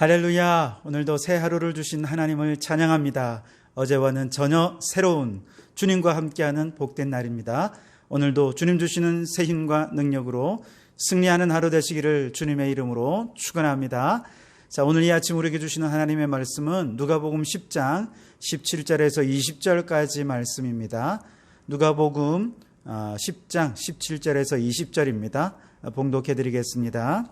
할렐루야. 오늘도 새 하루를 주신 하나님을 찬양합니다. 어제와는 전혀 새로운 주님과 함께하는 복된 날입니다. 오늘도 주님 주시는 새 힘과 능력으로 승리하는 하루 되시기를 주님의 이름으로 축원합니다. 자, 오늘 이 아침 우리에게 주시는 하나님의 말씀은 누가복음 10장 17절에서 20절까지 말씀입니다. 누가복음 10장 17절에서 20절입니다. 봉독해 드리겠습니다.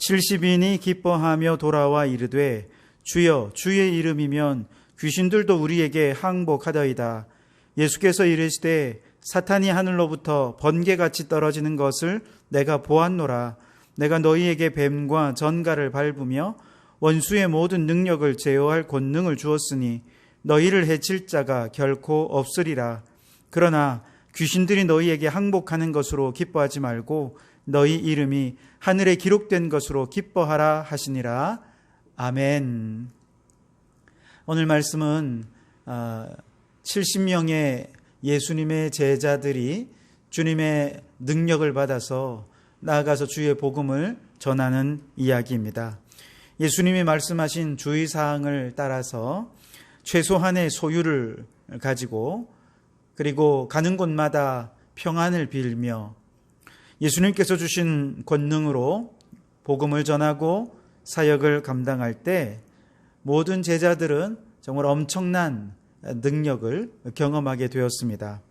70인이 기뻐하며 돌아와 이르되 주여 주의 이름이면 귀신들도 우리에게 항복하더이다. 예수께서 이르시되 사탄이 하늘로부터 번개같이 떨어지는 것을 내가 보았노라. 내가 너희에게 뱀과 전갈을 밟으며 원수의 모든 능력을 제어할 권능을 주었으니 너희를 해칠 자가 결코 없으리라. 그러나 귀신들이 너희에게 항복하는 것으로 기뻐하지 말고 너희 이름이 하늘에 기록된 것으로 기뻐하라 하시니라. 아멘. 오늘 말씀은 70명의 예수님의 제자들이 주님의 능력을 받아서 나아가서 주의 복음을 전하는 이야기입니다. 예수님이 말씀하신 주의사항을 따라서 최소한의 소유를 가지고 그리고 가는 곳마다 평안을 빌며 예수님께서 주신 권능으로 복음을 전하고 사역을 감당할 때 모든 제자들은 정말 엄청난 능력을 경험하게 되었습니다.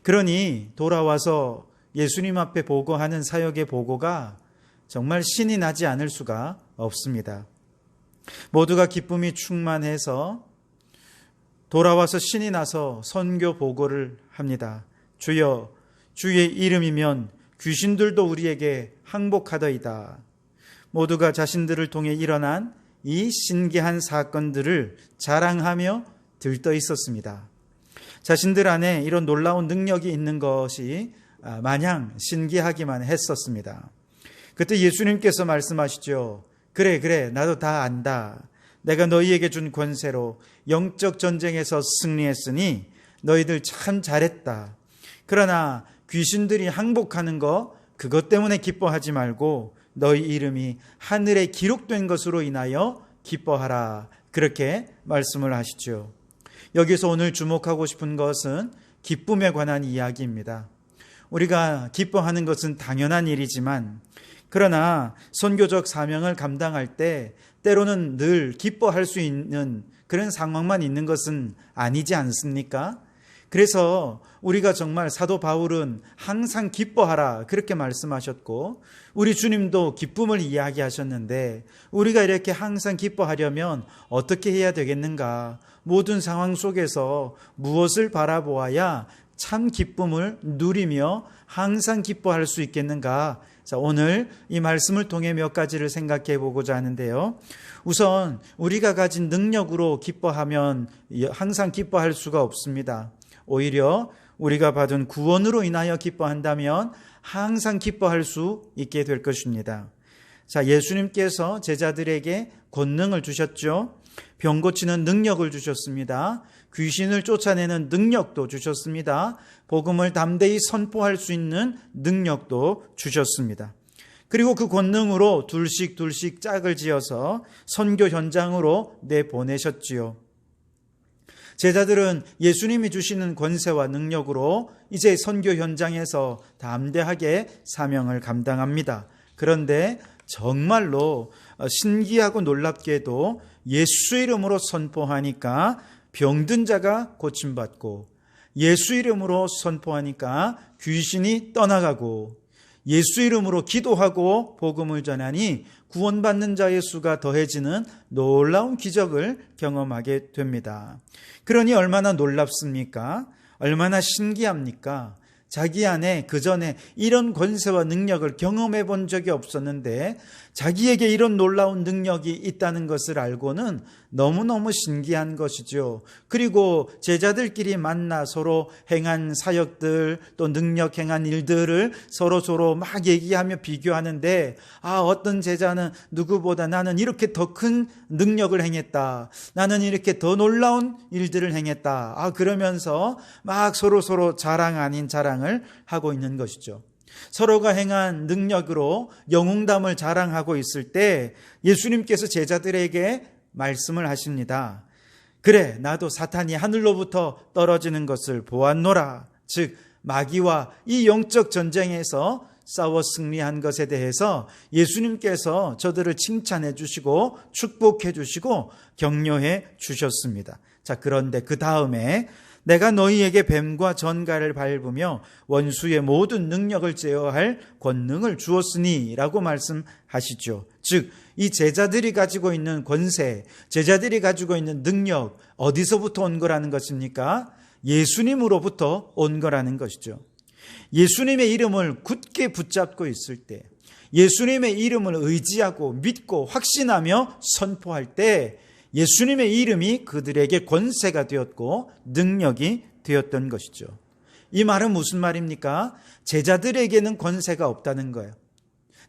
그러니 돌아와서 예수님 앞에 보고하는 사역의 보고가 정말 신이 나지 않을 수가 없습니다. 모두가 기쁨이 충만해서 돌아와서 신이 나서 선교 보고를 합니다. 주여 주의 이름이면 귀신들도 우리에게 항복하더이다. 모두가 자신들을 통해 일어난 이 신기한 사건들을 자랑하며 들떠 있었습니다. 자신들 안에 이런 놀라운 능력이 있는 것이 마냥 신기하기만 했었습니다. 그때 예수님께서 말씀하시죠. 그래 나도 다 안다. 내가 너희에게 준 권세로 영적 전쟁에서 승리했으니 너희들 참 잘했다. 그러나 귀신들이 항복하는 거 그것 때문에 기뻐하지 말고 너희 이름이 하늘에 기록된 것으로 인하여 기뻐하라. 그렇게 말씀을 하시죠. 여기서 오늘 주목하고 싶은 것은 기쁨에 관한 이야기입니다. 우리가 기뻐하는 것은 당연한 일이지만 그러나 선교적 사명을 감당할 때 때로는 늘 기뻐할 수 있는 그런 상황만 있는 것은 아니지 않습니까? 그래서 우리가 정말 사도 바울은 항상 기뻐하라 그렇게 말씀하셨고 우리 주님도 기쁨을 이야기하셨는데 우리가 이렇게 항상 기뻐하려면 어떻게 해야 되겠는가? 모든 상황 속에서 무엇을 바라보아야 참 기쁨을 누리며 항상 기뻐할 수 있겠는가? 자, 오늘 이 말씀을 통해 몇 가지를 생각해 보고자 하는데요. 우선 우리가 가진 능력으로 기뻐하면 항상 기뻐할 수가 없습니다. 오히려 우리가 받은 구원으로 인하여 기뻐한다면 항상 기뻐할 수 있게 될 것입니다. 자, 예수님께서 제자들에게 권능을 주셨죠. 병 고치는 능력을 주셨습니다. 귀신을 쫓아내는 능력도 주셨습니다. 복음을 담대히 선포할 수 있는 능력도 주셨습니다. 그리고 그 권능으로 둘씩 짝을 지어서 선교 현장으로 내보내셨지요. 제자들은 예수님이 주시는 권세와 능력으로 이제 선교 현장에서 담대하게 사명을 감당합니다. 그런데 정말로 신기하고 놀랍게도 예수 이름으로 선포하니까 병든 자가 고침받고 예수 이름으로 선포하니까 귀신이 떠나가고 예수 이름으로 기도하고 복음을 전하니 구원받는 자의 수가 더해지는 놀라운 기적을 경험하게 됩니다. 그러니 얼마나 놀랍습니까? 얼마나 신기합니까? 자기 안에 그전에 이런 권세와 능력을 경험해 본 적이 없었는데 자기에게 이런 놀라운 능력이 있다는 것을 알고는 너무너무 신기한 것이죠. 그리고 제자들끼리 만나 서로 행한 사역들 또 능력 행한 일들을 서로 막 얘기하며 비교하는데 어떤 제자는 누구보다 나는 이렇게 더 큰 능력을 행했다. 나는 이렇게 더 놀라운 일들을 행했다. 그러면서 막 서로 자랑 아닌 자랑을 하고 있는 것이죠. 서로가 행한 능력으로 영웅담을 자랑하고 있을 때 예수님께서 제자들에게 말씀을 하십니다. 그래, 나도 사탄이 하늘로부터 떨어지는 것을 보았노라. 즉 마귀와 이 영적 전쟁에서 싸워 승리한 것에 대해서 예수님께서 저들을 칭찬해 주시고 축복해 주시고 격려해 주셨습니다. 자, 그런데 그 다음에 내가 너희에게 뱀과 전갈을 밟으며 원수의 모든 능력을 제어할 권능을 주었으니 라고 말씀하시죠. 즉 이 제자들이 가지고 있는 권세, 제자들이 가지고 있는 능력, 어디서부터 온 거라는 것입니까? 예수님으로부터 온 거라는 것이죠. 예수님의 이름을 굳게 붙잡고 있을 때, 예수님의 이름을 의지하고 믿고 확신하며 선포할 때 예수님의 이름이 그들에게 권세가 되었고 능력이 되었던 것이죠. 이 말은 무슨 말입니까? 제자들에게는 권세가 없다는 거예요.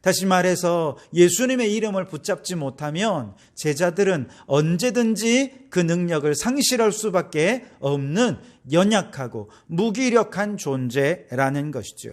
다시 말해서 예수님의 이름을 붙잡지 못하면 제자들은 언제든지 그 능력을 상실할 수밖에 없는 연약하고 무기력한 존재라는 것이죠.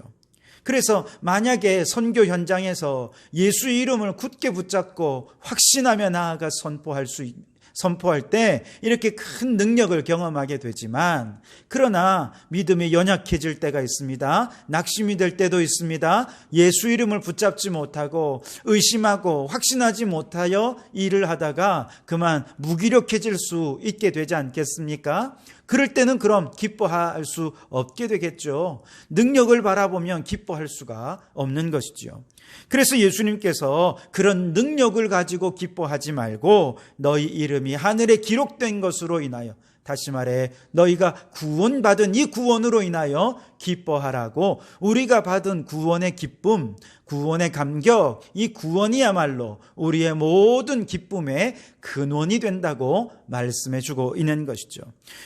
그래서 만약에 선교 현장에서 예수 이름을 굳게 붙잡고 확신하며 나아가 선포할 때 이렇게 큰 능력을 경험하게 되지만, 그러나 믿음이 연약해질 때가 있습니다. 낙심이 될 때도 있습니다. 예수 이름을 붙잡지 못하고 의심하고 확신하지 못하여 일을 하다가 그만 무기력해질 수 있게 되지 않겠습니까? 그럴 때는 그럼 기뻐할 수 없게 되겠죠. 능력을 바라보면 기뻐할 수가 없는 것이죠. 그래서 예수님께서 그런 능력을 가지고 기뻐하지 말고 너희 이름이 하늘에 기록된 것으로 인하여, 다시 말해 너희가 구원받은 이 구원으로 인하여 기뻐하라고, 우리가 받은 구원의 기쁨, 구원의 감격, 이 구원이야말로 우리의 모든 기쁨의 근원이 된다고 말씀해 주고 있는 것이죠.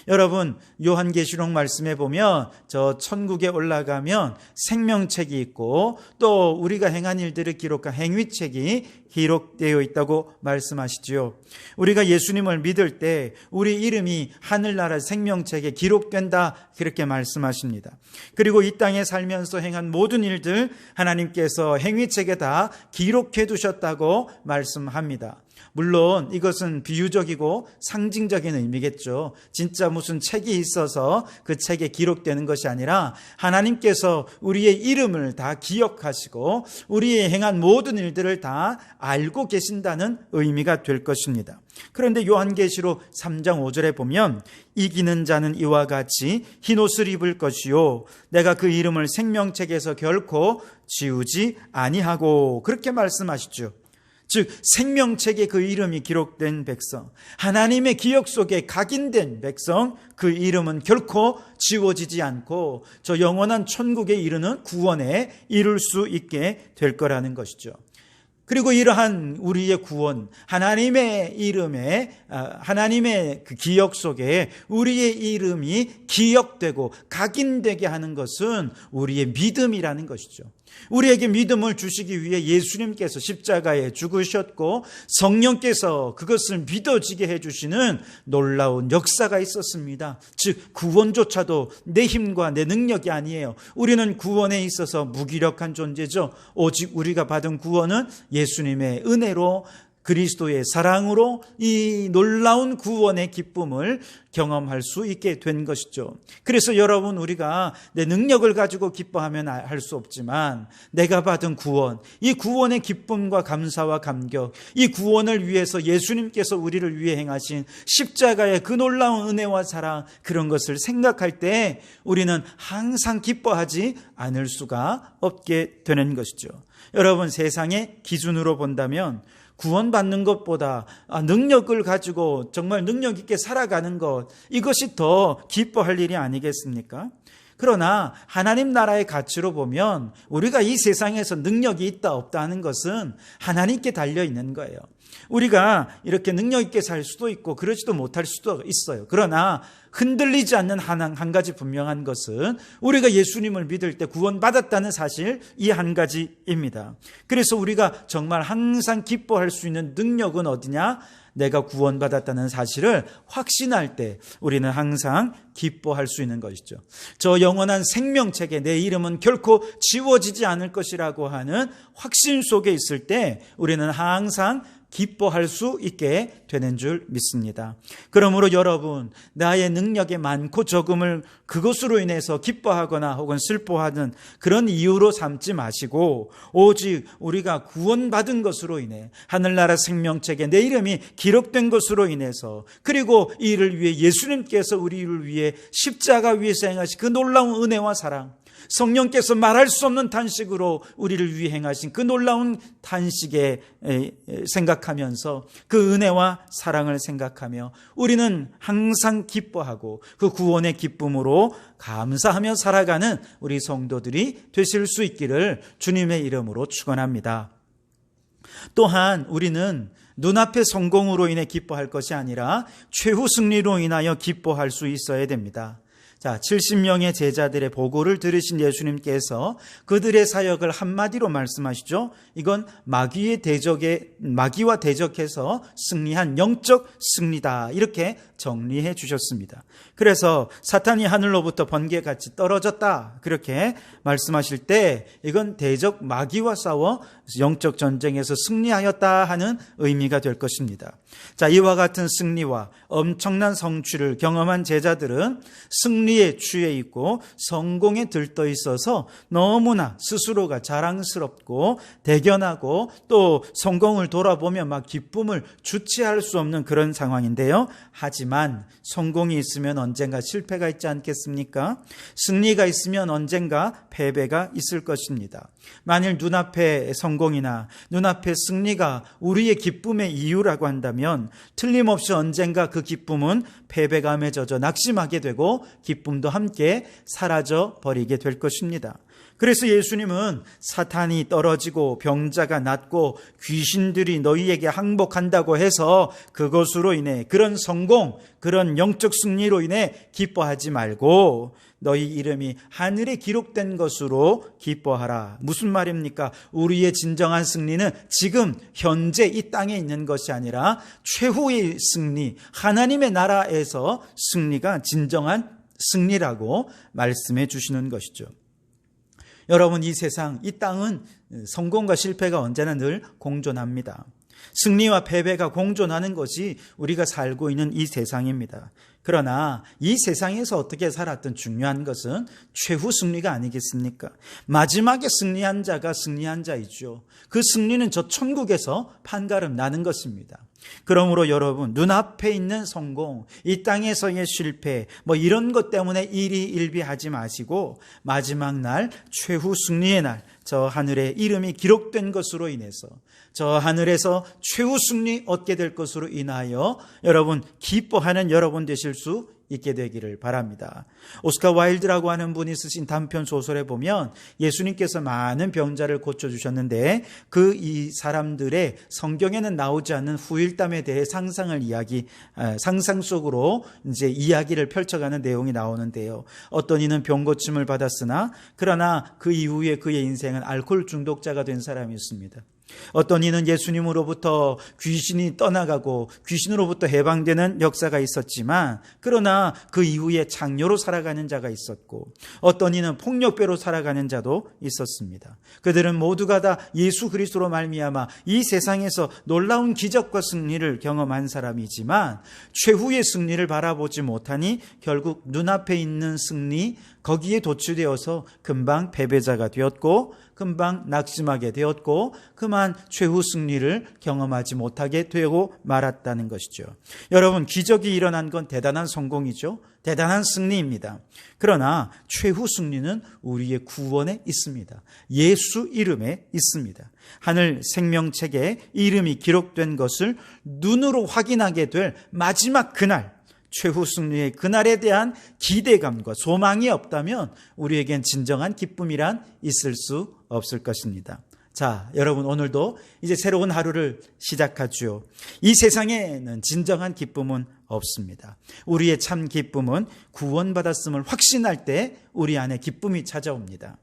여러분, 요한계시록 말씀에 보면 저 천국에 올라가면 생명책이 있고 또 우리가 행한 일들을 기록한 행위책이 기록되어 있다고 말씀하시지요. 우리가 예수님을 믿을 때 우리 이름이 하늘나라 생명책에 기록된다, 그렇게 말씀하십니다. 그리고 이 땅에 살면서 행한 모든 일들 하나님께서 행위책에 다 기록해 두셨다고 말씀합니다. 물론 이것은 비유적이고 상징적인 의미겠죠. 진짜 무슨 책이 있어서 그 책에 기록되는 것이 아니라 하나님께서 우리의 이름을 다 기억하시고 우리의 행한 모든 일들을 다 알고 계신다는 의미가 될 것입니다. 그런데 요한계시록 3장 5절에 보면 이기는 자는 이와 같이 흰옷을 입을 것이요 내가 그 이름을 생명책에서 결코 지우지 아니하고, 그렇게 말씀하시죠. 즉 생명책에 그 이름이 기록된 백성, 하나님의 기억 속에 각인된 백성, 그 이름은 결코 지워지지 않고 저 영원한 천국에 이르는 구원에 이룰 수 있게 될 거라는 것이죠. 그리고 이러한 우리의 구원, 하나님의 이름에, 하나님의 그 기억 속에 우리의 이름이 기억되고 각인되게 하는 것은 우리의 믿음이라는 것이죠. 우리에게 믿음을 주시기 위해 예수님께서 십자가에 죽으셨고 성령께서 그것을 믿어지게 해주시는 놀라운 역사가 있었습니다. 즉 구원조차도 내 힘과 내 능력이 아니에요. 우리는 구원에 있어서 무기력한 존재죠. 오직 우리가 받은 구원은 예수님의 은혜로, 그리스도의 사랑으로 이 놀라운 구원의 기쁨을 경험할 수 있게 된 것이죠. 그래서 여러분, 우리가 내 능력을 가지고 기뻐하면 할 수 없지만 내가 받은 구원, 이 구원의 기쁨과 감사와 감격, 이 구원을 위해서 예수님께서 우리를 위해 행하신 십자가의 그 놀라운 은혜와 사랑, 그런 것을 생각할 때 우리는 항상 기뻐하지 않을 수가 없게 되는 것이죠. 여러분, 세상의 기준으로 본다면 구원받는 것보다 능력을 가지고 정말 능력 있게 살아가는 것, 이것이 더 기뻐할 일이 아니겠습니까? 그러나 하나님 나라의 가치로 보면 우리가 이 세상에서 능력이 있다 없다 하는 것은 하나님께 달려 있는 거예요. 우리가 이렇게 능력 있게 살 수도 있고 그러지도 못할 수도 있어요. 그러나 흔들리지 않는 한 가지 분명한 것은 우리가 예수님을 믿을 때 구원받았다는 사실, 이 한 가지입니다. 그래서 우리가 정말 항상 기뻐할 수 있는 능력은 어디냐? 내가 구원받았다는 사실을 확신할 때 우리는 항상 기뻐할 수 있는 것이죠. 저 영원한 생명책에 내 이름은 결코 지워지지 않을 것이라고 하는 확신 속에 있을 때 우리는 항상 기뻐할 수 있게 되는 줄 믿습니다. 그러므로 여러분, 나의 능력의 많고 적음을 그것으로 인해서 기뻐하거나 혹은 슬퍼하는 그런 이유로 삼지 마시고, 오직 우리가 구원받은 것으로 인해, 하늘나라 생명책에 내 이름이 기록된 것으로 인해서, 그리고 이를 위해 예수님께서 우리를 위해 십자가 위에서 행하신 그 놀라운 은혜와 사랑, 성령께서 말할 수 없는 탄식으로 우리를 위해 행하신 그 놀라운 탄식에 생각하면서 그 은혜와 사랑을 생각하며 우리는 항상 기뻐하고 그 구원의 기쁨으로 감사하며 살아가는 우리 성도들이 되실 수 있기를 주님의 이름으로 축원합니다. 또한 우리는 눈앞의 성공으로 인해 기뻐할 것이 아니라 최후 승리로 인하여 기뻐할 수 있어야 됩니다. 자, 70명의 제자들의 보고를 들으신 예수님께서 그들의 사역을 한마디로 말씀하시죠. 이건 마귀와 대적해서 승리한 영적 승리다, 이렇게 정리해 주셨습니다. 그래서 사탄이 하늘로부터 번개같이 떨어졌다, 그렇게 말씀하실 때 이건 대적 마귀와 싸워 영적 전쟁에서 승리하였다 하는 의미가 될 것입니다. 자, 이와 같은 승리와 엄청난 성취를 경험한 제자들은 승리에 취해 있고 성공에 들떠 있어서 너무나 스스로가 자랑스럽고 대견하고 또 성공을 돌아보며 막 기쁨을 주체할 수 없는 그런 상황인데요. 하지만 성공이 있으면 언젠가 실패가 있지 않겠습니까? 승리가 있으면 언젠가 패배가 있을 것입니다. 만일 눈앞의 성공이나 눈앞의 승리가 우리의 기쁨의 이유라고 한다면 틀림없이 언젠가 그 기쁨은 패배감에 젖어 낙심하게 되고 기쁨도 함께 사라져 버리게 될 것입니다. 그래서 예수님은 사탄이 떨어지고 병자가 낫고 귀신들이 너희에게 항복한다고 해서 그것으로 인해 그런 성공, 그런 영적 승리로 인해 기뻐하지 말고 너희 이름이 하늘에 기록된 것으로 기뻐하라. 무슨 말입니까? 우리의 진정한 승리는 지금 현재 이 땅에 있는 것이 아니라 최후의 승리, 하나님의 나라에서 승리가 진정한 승리라고 말씀해 주시는 것이죠. 여러분, 이 세상, 이 땅은 성공과 실패가 언제나 늘 공존합니다. 승리와 패배가 공존하는 것이 우리가 살고 있는 이 세상입니다. 그러나 이 세상에서 어떻게 살았든 중요한 것은 최후 승리가 아니겠습니까? 마지막에 승리한 자가 승리한 자이죠. 그 승리는 저 천국에서 판가름 나는 것입니다. 그러므로 여러분, 눈앞에 있는 성공, 이 땅에서의 실패, 이런 것 때문에 일희일비하지 마시고 마지막 날, 최후 승리의 날, 저 하늘에 이름이 기록된 것으로 인해서 저 하늘에서 최후 승리 얻게 될 것으로 인하여 여러분 기뻐하는 여러분 되실 수 있게 되기를 바랍니다. 오스카 와일드라고 하는 분이 쓰신 단편 소설에 보면 예수님께서 많은 병자를 고쳐주셨는데 이 사람들의 성경에는 나오지 않는 후일담에 대해 상상 속으로 이제 이야기를 펼쳐가는 내용이 나오는데요. 어떤 이는 병 고침을 받았으나 그러나 그 이후에 그의 인생은 알코올 중독자가 된 사람이 있습니다. 어떤 이는 예수님으로부터 귀신이 떠나가고 귀신으로부터 해방되는 역사가 있었지만 그러나 그 이후에 장녀로 살아가는 자가 있었고 어떤 이는 폭력배로 살아가는 자도 있었습니다. 그들은 모두가 다 예수 그리스도로 말미암아 이 세상에서 놀라운 기적과 승리를 경험한 사람이지만 최후의 승리를 바라보지 못하니 결국 눈앞에 있는 승리, 거기에 도취되어서 금방 패배자가 되었고 금방 낙심하게 되었고 그만 최후 승리를 경험하지 못하게 되고 말았다는 것이죠. 여러분, 기적이 일어난 건 대단한 성공이죠. 대단한 승리입니다. 그러나 최후 승리는 우리의 구원에 있습니다. 예수 이름에 있습니다. 하늘 생명책에 이름이 기록된 것을 눈으로 확인하게 될 마지막 그날, 최후 승리의 그날에 대한 기대감과 소망이 없다면 우리에겐 진정한 기쁨이란 있을 수 없을 것입니다. 자, 여러분 오늘도 이제 새로운 하루를 시작하죠. 이 세상에는 진정한 기쁨은 없습니다. 우리의 참 기쁨은 구원받았음을 확신할 때 우리 안에 기쁨이 찾아옵니다.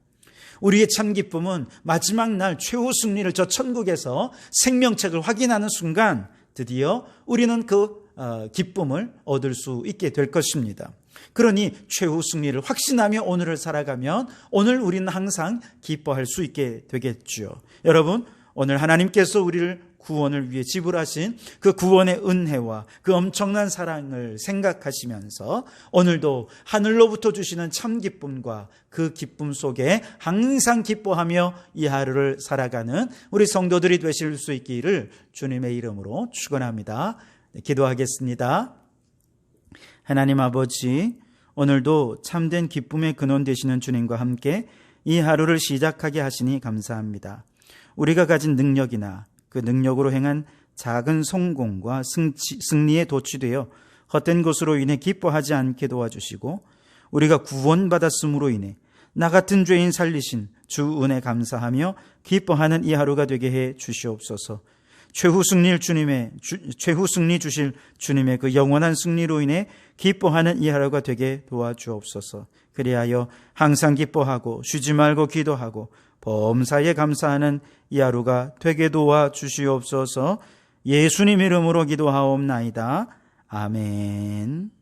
우리의 참 기쁨은 마지막 날 최후 승리를 저 천국에서 생명책을 확인하는 순간 드디어 우리는 그 기쁨을 얻을 수 있게 될 것입니다. 그러니 최후 승리를 확신하며 오늘을 살아가면 오늘 우리는 항상 기뻐할 수 있게 되겠죠. 여러분, 오늘 하나님께서 우리를 구원을 위해 지불하신 그 구원의 은혜와 그 엄청난 사랑을 생각하시면서 오늘도 하늘로부터 주시는 참 기쁨과 그 기쁨 속에 항상 기뻐하며 이 하루를 살아가는 우리 성도들이 되실 수 있기를 주님의 이름으로 축원합니다. 기도하겠습니다. 하나님 아버지, 오늘도 참된 기쁨의 근원 되시는 주님과 함께 이 하루를 시작하게 하시니 감사합니다. 우리가 가진 능력이나 그 능력으로 행한 작은 성공과 승리에 도취되어 헛된 것으로 인해 기뻐하지 않게 도와주시고 우리가 구원받았음으로 인해 나 같은 죄인 살리신 주 은혜 감사하며 기뻐하는 이 하루가 되게 해 주시옵소서. 최후 승리 주실 주님의 그 영원한 승리로 인해 기뻐하는 이 하루가 되게 도와주옵소서. 그리하여 항상 기뻐하고 쉬지 말고 기도하고 범사에 감사하는 이 하루가 되게 도와주시옵소서. 예수님 이름으로 기도하옵나이다. 아멘.